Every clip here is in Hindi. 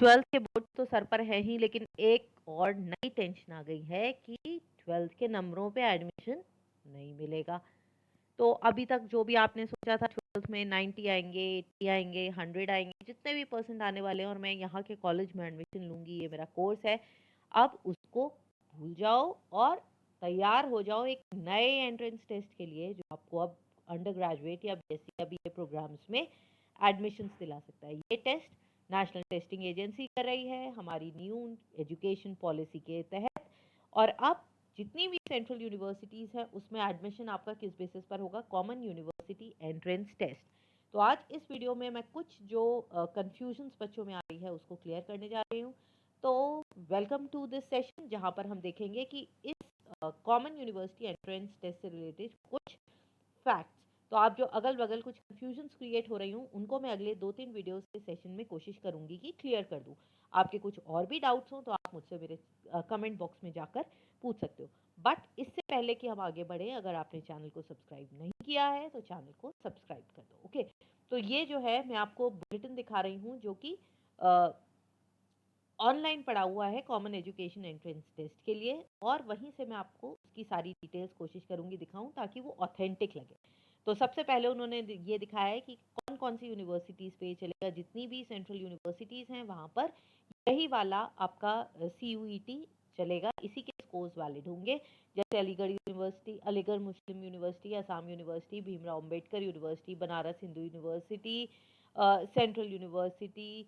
ट्वेल्थ के बोर्ड तो सर पर है ही, लेकिन एक और नई टेंशन आ गई है कि ट्वेल्थ के नंबरों पे एडमिशन नहीं मिलेगा। तो अभी तक जो भी आपने सोचा था ट्वेल्थ में 90 आएंगे, 80 आएंगे, 100 आएंगे, जितने भी परसेंट आने वाले हैं और मैं यहाँ के कॉलेज में एडमिशन लूंगी, ये मेरा कोर्स है, अब उसको भूल जाओ और तैयार हो जाओ एक नए एंट्रेंस टेस्ट के लिए जो आपको अब अंडर ग्रेजुएट या बीएससी या बीए प्रोग्राम्स में एडमिशन्स दिला सकता है। ये टेस्ट नेशनल टेस्टिंग एजेंसी कर रही है हमारी न्यू एजुकेशन पॉलिसी के तहत। और अब जितनी भी सेंट्रल यूनिवर्सिटीज़ हैं उसमें एडमिशन आपका किस बेसिस पर होगा? Common university entrance test. तो आज इस वीडियो में मैं कुछ जो कंफ्यूजन्स बच्चों में आ रही है उसको क्लियर करने जा रही हूँ। तो वेलकम टू दिस सेशन जहाँ पर हम देखेंगे कि इस कॉमन यूनिवर्सिटी एंट्रेंस टेस्ट से रिलेटेड कुछ फैक्ट्स। तो आप जो अगल बगल कुछ कंफ्यूजन्स क्रिएट हो रही हूँ उनको मैं अगले 2-3 वीडियोस के सेशन में कोशिश करूंगी कि क्लियर कर दूं। आपके कुछ और भी डाउट्स हो तो आप मुझसे मेरे कमेंट बॉक्स में जाकर पूछ सकते हो। बट इससे पहले कि हम आगे बढ़े, अगर आपने चैनल को सब्सक्राइब नहीं किया है तो चैनल को सब्सक्राइब कर दो। ओके, तो ये जो है मैं आपको बुलेटिन दिखा रही हूँ जो कि ऑनलाइन पड़ा हुआ है कॉमन एजुकेशन एंट्रेंस टेस्ट के लिए, और वहीं से मैं आपको उसकी सारी डिटेल्स कोशिश करूंगी दिखाऊं ताकि वो ऑथेंटिक लगे। तो सबसे पहले उन्होंने ये दिखाया है कि कौन कौन सी यूनिवर्सिटीज़ पे चलेगा। जितनी भी सेंट्रल यूनिवर्सिटीज़ हैं वहाँ पर यही वाला आपका CUET चलेगा, इसी के स्कोर्स वैलिड होंगे। जैसे Aligarh university, Aligarh Muslim university, Assam university, Bhimrao Ambedkar university, Banaras Hindu university, central university,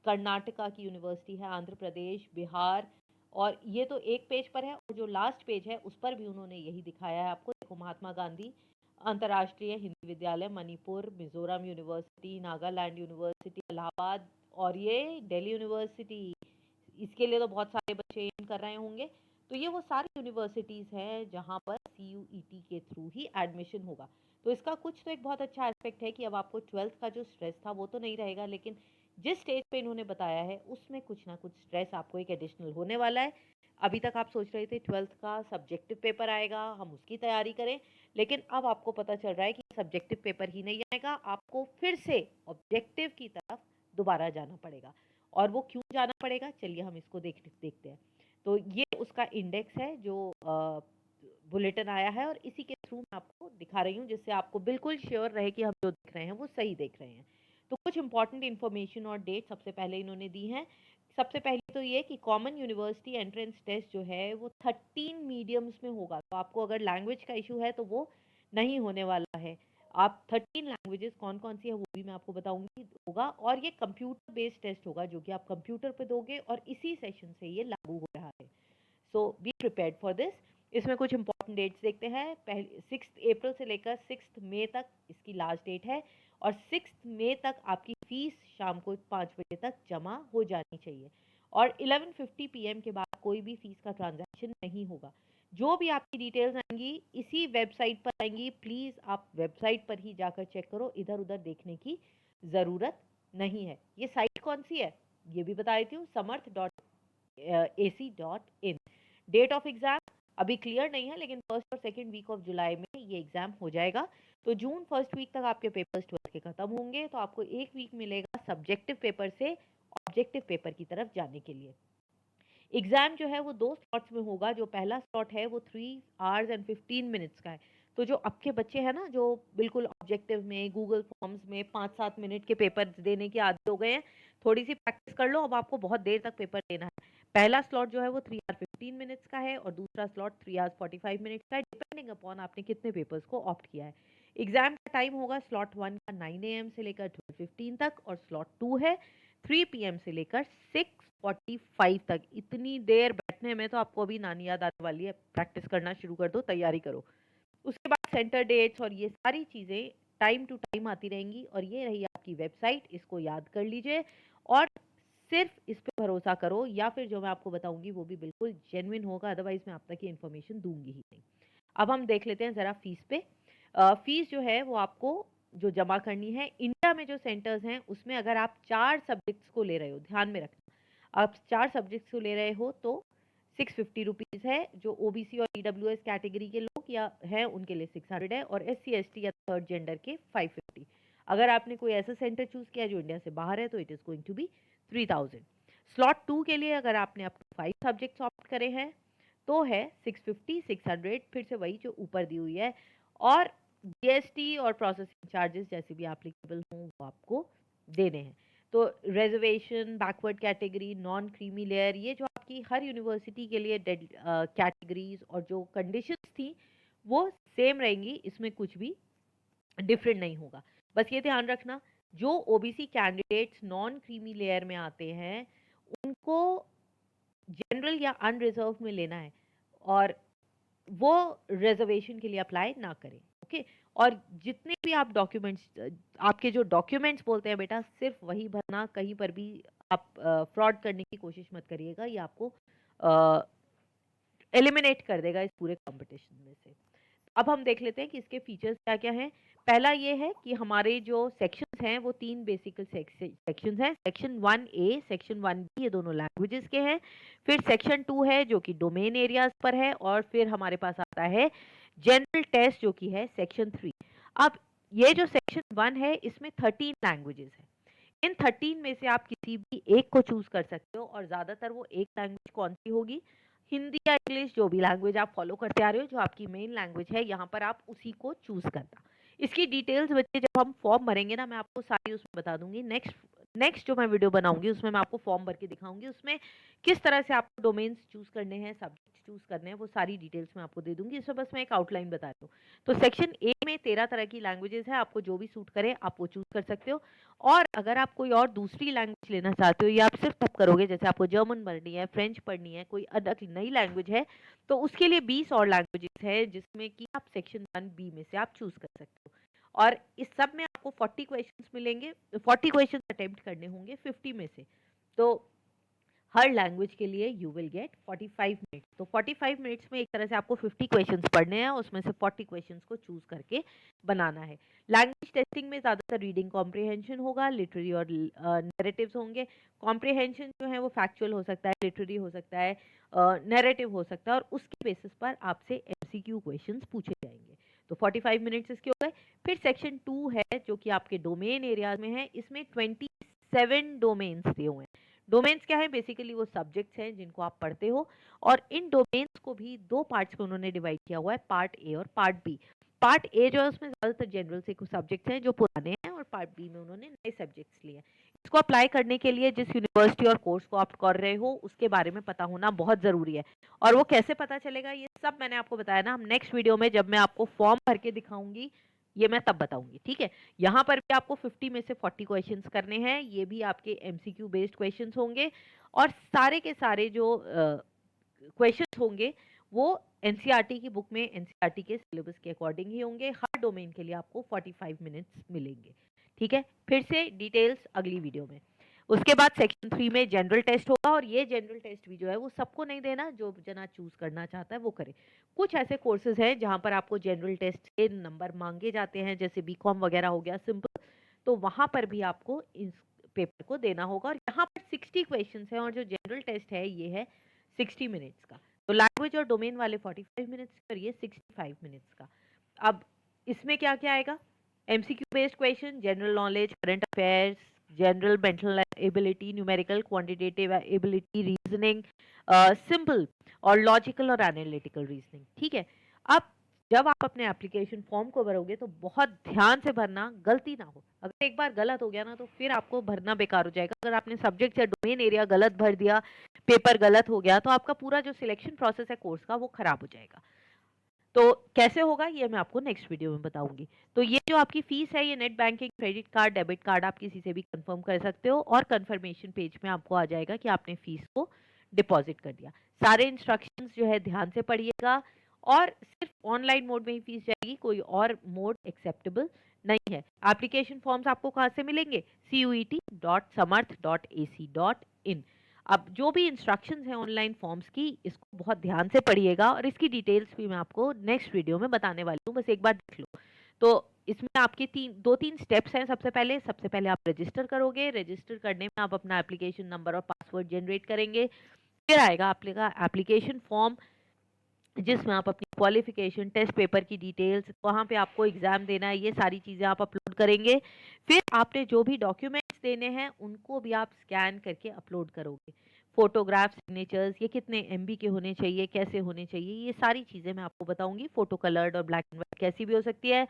Karnataka की यूनिवर्सिटी है, आंध्र प्रदेश, बिहार। और ये तो एक पेज पर है, और जो लास्ट पेज है उस पर भी उन्होंने यही दिखाया है आपको। देखो, महात्मा गांधी अंतर्राष्ट्रीय हिंदी विद्यालय, मणिपुर, मिजोरम यूनिवर्सिटी, नागालैंड यूनिवर्सिटी, इलाहाबाद, और ये दिल्ली यूनिवर्सिटी। इसके लिए तो बहुत सारे बच्चे एम कर रहे होंगे। तो ये वो सारी यूनिवर्सिटीज़ हैं जहाँ पर CUET के थ्रू ही एडमिशन होगा। तो इसका कुछ तो एक बहुत अच्छा एस्पेक्ट है कि अब आपको ट्वेल्थ का जो स्ट्रेस था वो तो नहीं रहेगा, लेकिन जिस स्टेज पे इन्होंने बताया है उसमें कुछ ना कुछ स्ट्रेस आपको एक एडिशनल होने वाला है। अभी तक आप सोच रहे थे ट्वेल्थ का सब्जेक्टिव पेपर आएगा, हम उसकी तैयारी करें, लेकिन अब आपको पता चल रहा है कि सब्जेक्टिव पेपर ही नहीं आएगा, आपको फिर से ऑब्जेक्टिव की तरफ दोबारा जाना पड़ेगा। और वो क्यों जाना पड़ेगा, चलिए हम इसको देखते हैं। तो ये उसका इंडेक्स है जो बुलेटिन आया है, और इसी के थ्रू मैं आपको दिखा रही हूँ जिससे आपको बिल्कुल श्योर रहे कि हम जो देख रहे हैं वो सही देख रहे हैं। तो कुछ इंपॉर्टेंट इन्फॉर्मेशन और डेट सबसे पहले इन्होंने दी हैं। सबसे पहले तो ये कि कॉमन यूनिवर्सिटी एंट्रेंस टेस्ट जो है वो 13 मीडियम्स में होगा। तो आपको अगर लैंग्वेज का इशू है तो वो नहीं होने वाला है। आप 13 लैंग्वेजेस कौन कौन सी है वो भी मैं आपको बताऊंगी होगा, और ये कंप्यूटर बेस्ड टेस्ट होगा जो कि आप कंप्यूटर पे दोगे, और इसी सेशन से ये लागू हो रहा है। सो बी प्रिपेयर्ड फॉर दिस। इसमें कुछ इंपॉर्टेंट डेट्स देखते हैं। पहले 6 अप्रैल से लेकर 6 मई तक इसकी लास्ट डेट है, और 6 मई तक आपकी फीस शाम को 5 बजे तक जमा हो जानी चाहिए, और 11:50 PM के बाद कोई भी फीस का ट्रांजैक्शन नहीं होगा। जो भी आपकी डिटेल्स आएंगी इसी वेबसाइट पर आएंगी, प्लीज़ आप वेबसाइट पर ही जाकर चेक करो, इधर उधर देखने की ज़रूरत नहीं है। ये साइट कौन सी है ये भी बता देती हूँ, samarth.ac.in। डेट ऑफ एग्जाम अभी क्लियर नहीं है, लेकिन फर्स्ट और सेकेंड वीक ऑफ जुलाई में ये एग्जाम हो जाएगा। तो जून फर्स्ट वीक तक आपके पेपर्स 12 के खत्म होंगे, तो आपको एक वीक मिलेगा सब्जेक्टिव पेपर से ऑब्जेक्टिव पेपर की तरफ जाने के लिए। एग्जाम जो है वो 2 स्लॉट्स में होगा। जो पहला स्लॉट है वो 3 आवर्स एंड 15 मिनट्स का है। तो जो आपके बच्चे हैं ना जो बिल्कुल ऑब्जेक्टिव में, गूगल फॉर्म्स में 5-7 मिनट के पेपर देने के आदी हो गए हैं, थोड़ी सी प्रैक्टिस कर लो, अब आपको बहुत देर तक पेपर देना है। पहला स्लॉट जो है वो 3 आवर 15 मिनट्स का है, और दूसरा स्लॉट 3 आवर्स 45 मिनट्स का है, डिपेंडिंग अपॉन आपने कितने पेपर्स को ऑप्ट किया है। एग्जाम का टाइम होगा स्लॉट 1 का 9 AM से लेकर 12:15 तक, और स्लॉट 2 है 3 PM से लेकर 6:45 तक। इतनी देर बैठने में तो आपको अभी नानी याद आने वाली है। प्रैक्टिस करना शुरू कर दो, तैयारी करो। उसके बाद सेंटर डेट्स और ये सारी चीज़ें टाइम टू टाइम आती रहेंगी, और ये रही आपकी वेबसाइट, इसको याद कर लीजिए और सिर्फ इस पे भरोसा करो, या फिर जो मैं आपको बताऊंगी वो भी बिल्कुल जेन्युइन होगा, अदरवाइज मैं आप तक ये इन्फॉर्मेशन दूंगी ही नहीं। अब हम देख लेते हैं ज़रा फीस पे। फीस जो है वो आपको जो जमा करनी है, इंडिया में जो सेंटर्स हैं उसमें अगर आप 4 सब्जेक्ट्स को ले रहे हो, ध्यान में रखना, आप 4 सब्जेक्ट्स को ले रहे हो तो 650 रुपीज़ है। जो OBC और EWS कैटेगरी के लोग या हैं उनके लिए 600 है, और SC ST या थर्ड जेंडर के 550। अगर आपने कोई ऐसा सेंटर चूज किया जो इंडिया से बाहर है तो it is going to be 3000। Slot 2 के लिए अगर आपने अप टू 5 सब्जेक्ट्स ऑप्ट करे हैं तो है 650, 600, फिर से वही जो ऊपर दी हुई है, और जीएसटी और प्रोसेसिंग चार्जेस जैसे भी एप्लीकेबल हों वो आपको देने हैं। तो reservation, backward category, non creamy layer, ये जो आपकी हर यूनिवर्सिटी के लिए कैटेगरीज और जो कंडीशंस थी वो सेम रहेंगी, इसमें कुछ भी डिफरेंट नहीं होगा। बस ये ध्यान रखना, जो OBC candidates non creamy layer में आते हैं उनको जनरल या अनरिजर्व में लेना है, और वो रिजर्वेशन के लिए अप्लाई ना करें। ओके, और जितने भी आप डॉक्यूमेंट्स, आपके जो डॉक्यूमेंट्स बोलते हैं बेटा, सिर्फ वही भरना, कहीं पर भी आप फ्रॉड करने की कोशिश मत करिएगा, ये आपको एलिमिनेट कर देगा इस पूरे कंपटीशन में से। अब हम देख लेते हैं कि इसके फीचर्स क्या क्या हैं। पहला ये है कि हमारे जो सेक्शंस हैं वो 3 बेसिकल सेक्शंस हैं। सेक्शन 1A, सेक्शन 1B, ये दोनों लैंग्वेजेस के हैं। फिर सेक्शन 2 है जो कि डोमेन एरियाज पर है, और फिर हमारे पास आता है जनरल टेस्ट जो कि है सेक्शन 3। अब ये जो सेक्शन 1 है इसमें 13 लैंग्वेजेस हैं। इन 13 में से आप किसी भी एक को चूज कर सकते हो, और ज्यादातर वो एक लैंग्वेज कौन सी होगी, हिंदी या इंग्लिश, जो भी लैंग्वेज आप फॉलो करते आ रहे हो, जो आपकी मेन लैंग्वेज है, यहाँ पर आप उसी को चूज करना। इसकी डिटेल्स बच्चे जब हम फॉर्म भरेंगे ना, मैं आपको सारी उसमें बता दूंगी। नेक्स्ट नेक्स्ट जो मैं वीडियो बनाऊंगी उसमें मैं आपको फॉर्म भर के दिखाऊंगी, उसमें किस तरह से आपको डोमेन्स चूज करने हैं, सब्जेक्ट चूज करने हैं, वो सारी डिटेल्स मैं आपको दे दूंगी। इसमें बस मैं एक आउटलाइन बता रही हूँ। तो सेक्शन ए में 13 तरह की लैंग्वेजेस है, आपको जो भी सूट करे आप वो चूज कर सकते हो। और अगर आप कोई और दूसरी लैंग्वेज लेना चाहते हो, या आप सिर्फ तब करोगे जैसे आपको जर्मन पढ़नी है, फ्रेंच पढ़नी है, कोई अलग नई लैंग्वेज है, तो उसके लिए 20 और लैंग्वेजेस है, जिसमें कि आप सेक्शन 1B में से आप चूज कर सकते हो। और इस सब में आपको 40 क्वेश्चंस मिलेंगे, 40 क्वेश्चंस अटेम्प्ट करने होंगे 50 में से। तो हर लैंग्वेज के लिए यू विल गेट 45 मिनट्स। तो 45 मिनट्स में एक तरह से आपको 50 क्वेश्चंस पढ़ने हैं, उसमें से 40 क्वेश्चंस को चूज करके बनाना है। लैंग्वेज टेस्टिंग में ज़्यादातर रीडिंग कॉम्प्रिहेंशन होगा, लिटरेरी और नैरेटिव्स होंगे। कॉम्प्रिहेंशन जो है वो फैक्चुअल हो सकता है, लिटरेरी हो सकता है, नैरेटिव हो सकता है, और उसके बेसिस पर आपसे एमसीक्यू क्वेश्चंस पूछे जाएंगे। तो 45 मिनट्स इसके हो गए। फिर सेक्शन 2 है जो कि आपके डोमेन एरिया में है, इसमें 27 डोमेन्स दिए हुए हैं। डोमेन्स क्या है, बेसिकली वो सब्जेक्ट्स हैं जिनको आप पढ़ते हो, और इन डोमेन्स को भी 2 पार्ट्स में उन्होंने डिवाइड किया हुआ है, पार्ट ए और पार्ट बी। पार्ट ए जो है उसमें ज्यादातर जनरल से कुछ सब्जेक्ट्स हैं जो पुराने हैं, और पार्ट बी में उन्होंने नए सब्जेक्ट्स लिए हैं। इसको अप्लाई करने के लिए जिस यूनिवर्सिटी और कोर्स को आप कर रहे हो उसके बारे में पता होना बहुत जरूरी है। और वो कैसे पता चलेगा, ये सब मैंने आपको बताया ना, हम नेक्स्ट वीडियो में जब मैं आपको फॉर्म भर के दिखाऊंगी, ये मैं तब बताऊंगी, ठीक है। यहाँ पर भी आपको 50 में से 40 क्वेश्चंस करने हैं, ये भी आपके एमसीक्यू बेस्ड क्वेश्चंस होंगे, और सारे के सारे जो क्वेश्चंस होंगे वो एनसीईआरटी की बुक में एनसीईआरटी के सिलेबस के अकॉर्डिंग ही होंगे। हर डोमेन के लिए आपको 45 मिनट्स मिलेंगे, ठीक है। फिर से डिटेल्स अगली वीडियो में। उसके बाद सेक्शन 3 में जनरल टेस्ट होगा, और ये जनरल टेस्ट भी जो है वो सबको नहीं देना, जो जना चूज करना चाहता है वो करे। कुछ ऐसे कोर्सेज हैं जहां पर आपको जनरल टेस्ट के नंबर मांगे जाते हैं, जैसे बीकॉम वगैरह हो गया सिंपल, तो वहां पर भी आपको इस पेपर को देना होगा। और यहाँ पर 60 क्वेश्चंस हैं, और जो जनरल टेस्ट है ये है 60 मिनट्स का। तो लैंग्वेज और डोमेन वाले 45 मिनट्स पर, ये 65 मिनट्स का। अब इसमें क्या क्या आएगा, MCQ based question, general knowledge, current affairs, general mental ability, numerical quantitative ability, reasoning, simple और लॉजिकल और एनालिटिकल रीजनिंग, ठीक है। अब जब आप अपने एप्लीकेशन फॉर्म को भरोगे तो बहुत ध्यान से भरना, गलती ना हो। अगर एक बार गलत हो गया ना तो फिर आपको भरना बेकार हो जाएगा। अगर आपने सब्जेक्ट या डोमेन एरिया गलत भर दिया, पेपर गलत हो गया, तो आपका पूरा जो सिलेक्शन प्रोसेस है कोर्स का वो खराब हो जाएगा। तो कैसे होगा ये मैं आपको नेक्स्ट वीडियो में बताऊंगी। तो ये जो आपकी फीस है, ये net banking, credit card, debit card, आप किसी से भी कंफर्म कर सकते हो, और कंफर्मेशन पेज में आपको आ जाएगा कि आपने फीस को डिपॉजिट कर दिया। सारे इंस्ट्रक्शंस जो है ध्यान से पढ़िएगा, और सिर्फ ऑनलाइन मोड में ही फीस जाएगी, कोई और मोड एक्सेप्टेबल नहीं है। एप्लीकेशन फॉर्म्स आपको कहाँ से मिलेंगे, cuet.samarth.ac.in। अब जो भी इंस्ट्रक्शंस हैं ऑनलाइन फॉर्म्स की, इसको बहुत ध्यान से पढ़िएगा, और इसकी डिटेल्स भी मैं आपको नेक्स्ट वीडियो में बताने वाली हूँ, बस एक बार देख लो। तो इसमें आपके 3 स्टेप्स हैं। सबसे पहले आप रजिस्टर करोगे, रजिस्टर करने में आप अपना एप्लीकेशन नंबर और पासवर्ड जनरेट करेंगे। फिर आएगा आपका एप्लीकेशन फॉर्म, जिसमें आप अपनी क्वालिफिकेशन, टेस्ट पेपर की डिटेल्स, वहाँ पे आपको एग्जाम देना है, ये सारी चीज़ें आप अपलोड करेंगे। फिर आपने जो भी डॉक्यूमेंट्स देने हैं उनको भी आप स्कैन करके अपलोड करोगे। फोटोग्राफ, सिग्नेचर्स, ये कितने एमबी के होने चाहिए, कैसे होने चाहिए, ये सारी चीज़ें मैं आपको बताऊंगी। फोटो कलर्ड और ब्लैक एंड व्हाइट कैसी भी हो सकती है।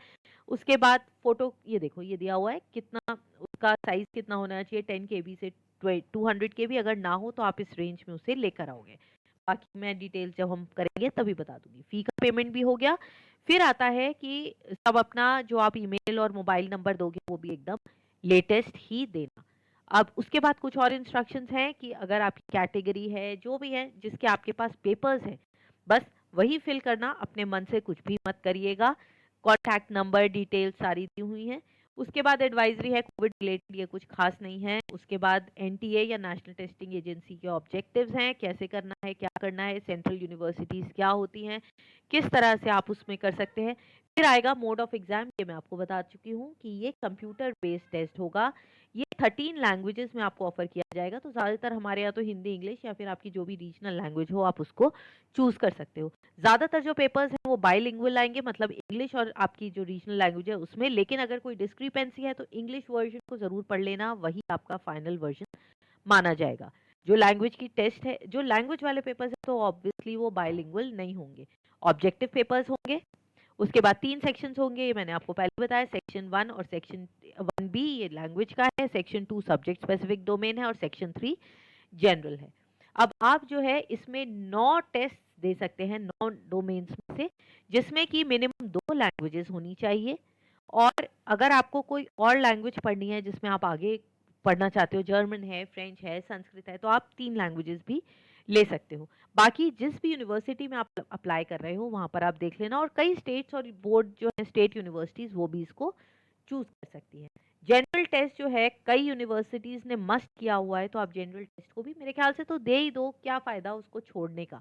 उसके बाद फोटो, ये देखो ये दिया हुआ है कितना, उसका साइज कितना होना चाहिए, 10 KB से 200 KB, अगर ना हो तो आप इस रेंज में उसे लेकर आओगे। बाकी मैं डिटेल जब हम करेंगे तभी बता दूंगी। फी का पेमेंट भी हो गया। फिर आता है कि सब अपना जो आप ईमेल और मोबाइल नंबर दोगे वो भी एकदम लेटेस्ट ही देना। अब उसके बाद कुछ और इंस्ट्रक्शंस हैं कि अगर आपकी कैटेगरी है, जो भी है, जिसके आपके पास पेपर्स हैं, बस वही फिल करना, अपने मन से कुछ भी मत करिएगा। कॉन्टैक्ट नंबर डिटेल सारी दी हुई हैं। उसके बाद एडवाइजरी है कोविड रिलेटेड, ये कुछ खास नहीं है। उसके बाद एनटीए या नेशनल टेस्टिंग एजेंसी के ऑब्जेक्टिव्स हैं, कैसे करना है, क्या करना है, सेंट्रल यूनिवर्सिटीज क्या होती हैं, किस तरह से आप उसमें कर सकते हैं। फिर आएगा मोड ऑफ एग्जाम, ये मैं आपको बता चुकी हूँ कि ये कंप्यूटर बेस्ड टेस्ट होगा। ये 13 लैंग्वेजेस में आपको ऑफर किया जाएगा। तो ज़्यादातर हमारे यहाँ तो हिंदी, इंग्लिश या फिर आपकी जो भी रीजनल लैंग्वेज हो आप उसको चूज कर सकते हो। ज़्यादातर जो पेपर्स हैं वो बाइलिंगुअल आएंगे, मतलब इंग्लिश और आपकी जो रीजनल लैंग्वेज है उसमें। लेकिन अगर कोई डिस्क्रिपेंसी है तो इंग्लिश वर्जन को ज़रूर पढ़ लेना, वही आपका फाइनल वर्जन माना जाएगा। जो लैंग्वेज की टेस्ट है, जो लैंग्वेज वाले पेपर्स है तो ऑब्वियसली वो बाइलिंगुअल नहीं होंगे, ऑब्जेक्टिव पेपर्स होंगे। उसके बाद 3 सेक्शंस होंगे, ये मैंने आपको पहले बताया, सेक्शन 1 और सेक्शन 1B ये लैंग्वेज का है, सेक्शन 2 सब्जेक्ट स्पेसिफिक डोमेन है और सेक्शन 3 जनरल है। अब आप जो है इसमें 9 टेस्ट दे सकते हैं 9 डोमेन्स में से, जिसमें कि मिनिमम 2 लैंग्वेजेस होनी चाहिए। और अगर आपको कोई और लैंग्वेज पढ़नी है जिसमें आप आगे पढ़ना चाहते हो, जर्मन है, फ्रेंच है, संस्कृत है, तो आप 3 लैंग्वेजेस भी ले सकते हो। बाकी जिस भी यूनिवर्सिटी में आप अप्लाई कर रहे हो वहाँ पर आप देख लेना, और कई स्टेट्स और बोर्ड जो है स्टेट यूनिवर्सिटीज़ वो भी इसको चूज कर सकती हैं। जनरल टेस्ट जो है कई यूनिवर्सिटीज़ ने मस्ट किया हुआ है, तो आप जनरल टेस्ट को भी मेरे ख्याल से तो दे ही दो, क्या फ़ायदा उसको छोड़ने का,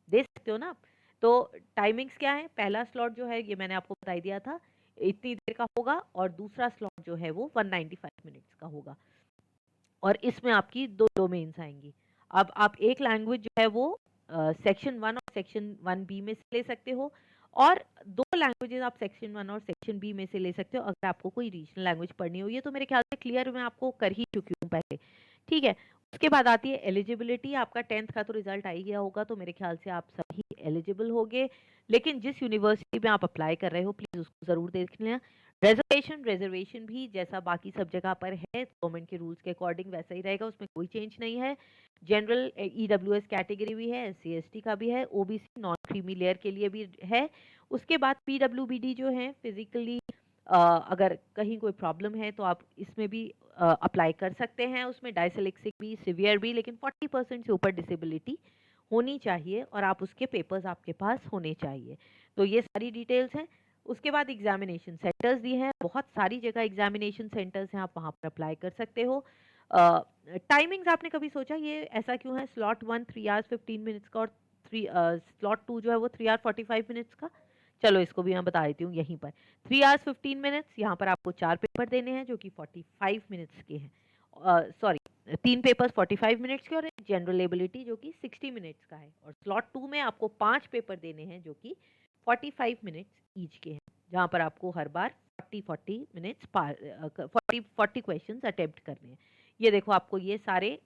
दे सकते हो ना आप। तो टाइमिंग्स क्या है, पहला स्लॉट जो है ये मैंने आपको बता ही दिया था, इतनी देर का होगा, और दूसरा स्लॉट जो है वो 195 मिनट्स का होगा। और इसमें आपकी 2 डोमेन्स आएंगी। अब आप एक लैंग्वेज जो है वो सेक्शन 1 और सेक्शन 1B में से ले सकते हो, और 2 लैंग्वेजेस आप सेक्शन 1 और सेक्शन B में से ले सकते हो अगर आपको कोई रीजनल लैंग्वेज पढ़नी हो। ये तो मेरे ख्याल से क्लियर मैं आपको कर ही चुकी हूँ पहले, ठीक है। उसके बाद आती है एलिजिबिलिटी। आपका 10th का तो रिजल्ट आ ही गया होगा, तो मेरे ख्याल से आप सभी एलिजिबल होगे। लेकिन जिस यूनिवर्सिटी में आप अप्लाई कर रहे हो प्लीज़ उसको ज़रूर देख लेना। रिजर्वेशन भी जैसा बाकी सब जगह पर है गवर्नमेंट के रूल्स के अकॉर्डिंग वैसा ही रहेगा, उसमें कोई चेंज नहीं है। जनरल ईडब्ल्यूएस कैटेगरी भी है, SC ST का भी है, ओबीसी नॉन क्रीमी लेयर के लिए भी है। उसके बाद पीडब्ल्यूबीडी जो है फिजिकली अगर कहीं कोई प्रॉब्लम है तो आप इसमें भी अप्लाई कर सकते हैं। उसमें डायसलेक्सिक भी, सिवियर भी, लेकिन 40% से ऊपर डिसेबिलिटी होनी चाहिए और आप उसके पेपर्स आपके पास होने चाहिए। तो ये सारी डिटेल्स हैं। उसके बाद एग्जामिनेशन सेंटर्स दिए हैं, बहुत सारी जगह एग्जामिनेशन सेंटर्स हैं, आप वहाँ पर अप्लाई कर सकते हो। टाइमिंग्स आपने कभी सोचा ये ऐसा क्यों है, स्लॉट 1 3 आवर्स 15 मिनट्स का, और स्लॉट 2 जो है वो 3 आवर 45 मिनट्स का। चलो इसको भी मैं बता देती हूँ यहीं पर। 3 आवर्स 15 मिनट्स, यहाँ पर आपको 4 पेपर देने हैं जो कि 45 मिनट्स के हैं। सॉरी, 3 पेपर्स 45 मिनट्स के और एक जनरल एबिलिटी जो कि 60 मिनट्स का है। और स्लॉट 2 में आपको 5 पेपर देने हैं जो कि 45 मिनट्स ईच के हैं, जहाँ पर आपको हर बार 40 मिनट्स 40 क्वेश्चंस अटेम्प्ट करने हैं। ये देखो आपको ये सारे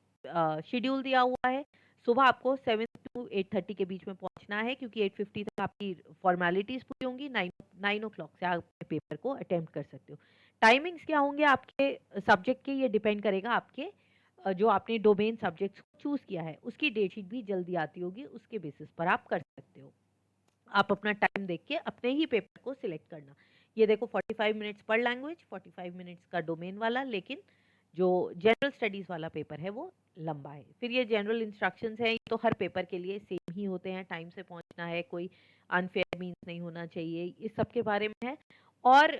शेड्यूल दिया हुआ है। सुबह आपको 7 to 8:30 के बीच में पहुंचना है, क्योंकि 8:50 तक आपकी फॉर्मेलिटीज पूरी होंगी। 9 o'clock से आप पेपर को अटेम्प्ट कर सकते हो। टाइमिंग्स क्या होंगे आपके सब्जेक्ट के, ये डिपेंड करेगा आपके जो आपने डोमेन सब्जेक्ट्स को चूज किया है उसकी डेट शीट भी जल्दी आती होगी, उसके बेसिस पर आप कर सकते हो। आप अपना टाइम देख के अपने ही पेपर को सिलेक्ट करना। ये देखो 45 मिनट्स पर लैंग्वेज, 45 मिनट्स का डोमेन वाला, लेकिन जो जनरल स्टडीज वाला पेपर है वो लंबा है। फिर ये जनरल इंस्ट्रक्शंस हैं, ये तो हर पेपर के लिए सेम ही होते हैं, टाइम से पहुंचना है, कोई अनफेयर मीन्स नहीं होना चाहिए, इस सब के बारे में है। और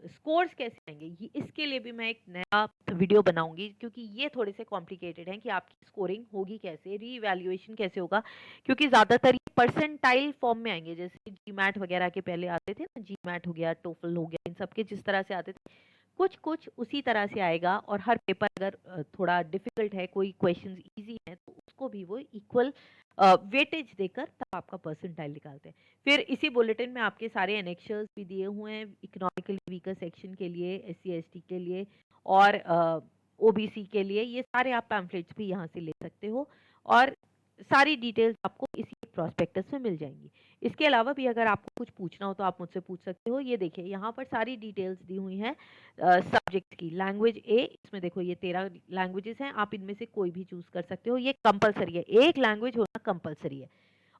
स्कोर्स कैसे आएंगे इसके लिए भी मैं एक नया वीडियो बनाऊंगी, क्योंकि ये थोड़े से कॉम्प्लिकेटेड हैं कि आपकी स्कोरिंग होगी कैसे, रीवैल्यूएशन कैसे होगा। क्योंकि ज़्यादातर ये परसेंटाइल फॉर्म में आएंगे, जैसे जीमैट वगैरह के पहले आते थे ना, जीमैट हो गया, टोफल हो गया, इन सब के जिस तरह से आते थे कुछ कुछ उसी तरह से आएगा। और हर पेपर अगर थोड़ा डिफिकल्ट है, कोई क्वेश्चंस इजी है, तो उसको भी वो इक्वल वेटेज देकर तब आपका परसेंटाइल निकालते हैं। फिर इसी बुलेटिन में आपके सारे एनेक्शर्स भी दिए हुए हैं इकोनॉमिकली वीकर सेक्शन के लिए, SC ST के लिए और OBC के लिए। ये सारे आप पैम्फलेट्स भी यहाँ से ले सकते हो और सारी डिटेल्स आपको इसी प्रोस्पेक्टस में मिल जाएंगी। इसके अलावा भी अगर आपको कुछ पूछना हो तो आप मुझसे पूछ सकते हो। ये देखिए यहाँ पर सारी डिटेल्स दी हुई हैं सब्जेक्ट की। लैंग्वेज ए, इसमें देखो ये 13 लैंग्वेजेस हैं, आप इनमें से कोई भी चूज कर सकते हो। ये कंपलसरी है, एक लैंग्वेज होना कंपलसरी है।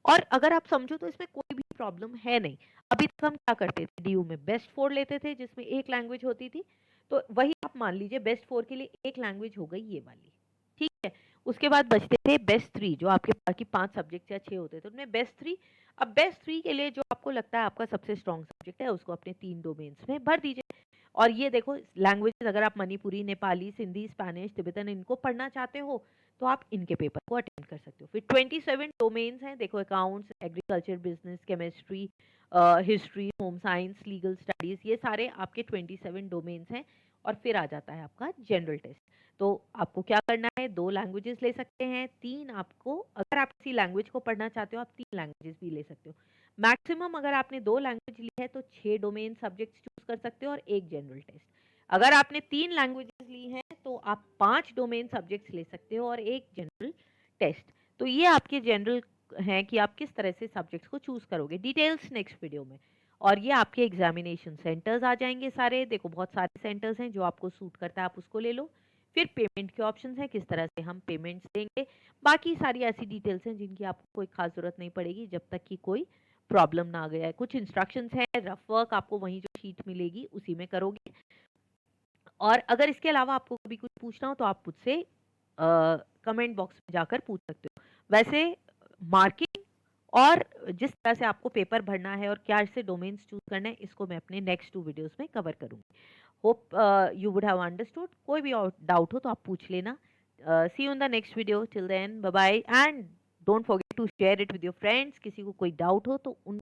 और अगर आप समझो तो इसमें कोई भी प्रॉब्लम है नहीं। अभी तक हम क्या करते थे, DU में बेस्ट 4 लेते थे जिसमें एक लैंग्वेज होती थी, तो वही आप मान लीजिए बेस्ट 4 के लिए एक लैंग्वेज हो गई ये वाली, ठीक है। उसके बाद बचते थे बेस्ट 3, जो आपके बाकी 5 सब्जेक्ट या 6 होते थे, उनमें बेस्ट 3। अब बेस्ट 3 के लिए जो आपको लगता है आपका सबसे स्ट्रॉन्ग सब्जेक्ट है, उसको अपने 3 डोमेन्स में भर दीजिए। और ये देखो लैंग्वेजेस, अगर आप मणिपुरी, नेपाली, सिंधी, स्पेनिश, तिब्बतन इनको पढ़ना चाहते हो तो आप इनके पेपर को अटेंड कर सकते हो। फिर 27 डोमेन्स हैं, देखो accounts, agriculture, business, chemistry, history, home science, legal studies, ये सारे आपके 27 डोमेन्स हैं। और फिर आ जाता है आपका जनरल टेस्ट। तो आपको क्या करना है, 2 लैंग्वेजेस ले सकते हैं, 3 आपको, अगर आप किसी लैंग्वेज को पढ़ना चाहते हो आप 3 लैंग्वेजेस भी ले सकते हो। मैक्सिमम अगर आपने 2 लैंग्वेज ली है तो 6 डोमेन सब्जेक्ट्स चूज कर सकते हो और एक जनरल टेस्ट। अगर आपने 3 लैंग्वेजेस ली हैं तो आप 5 डोमेन सब्जेक्ट्स ले सकते हो और एक जनरल टेस्ट। तो ये आपके जनरल हैं कि आप किस तरह से सब्जेक्ट्स को चूज करोगे। डिटेल्स नेक्स्ट वीडियो में। और ये आपके एग्जामिनेशन सेंटर्स आ जाएंगे सारे, देखो बहुत सारे सेंटर्स हैं, जो आपको सूट करता है आप उसको ले लो। फिर पेमेंट के ऑप्शंस हैं, किस तरह से हम पेमेंट्स देंगे। बाकी सारी ऐसी डिटेल्स हैं जिनकी आपको कोई खास जरूरत नहीं पड़ेगी जब तक कि कोई प्रॉब्लम ना आ गया है। कुछ इंस्ट्रक्शंस हैं, रफ वर्क आपको वहीं जो शीट मिलेगी उसी में करोगे। और अगर इसके अलावा आपको कभी कुछ पूछना हो तो आप मुझसे कमेंट बॉक्स में जाकर पूछ सकते हो। वैसे मार्किंग और जिस तरह से आपको पेपर भरना है और क्या इससे डोमेन्स चूज करना है, इसको मैं अपने नेक्स्ट 2 वीडियोस में कवर करूंगी। Hope you would have understood. कोई भी डाउट हो तो आप पूछ लेना। See you in the next video, till then bye bye and don't forget to share it with your friends. किसी को कोई डाउट हो तो उन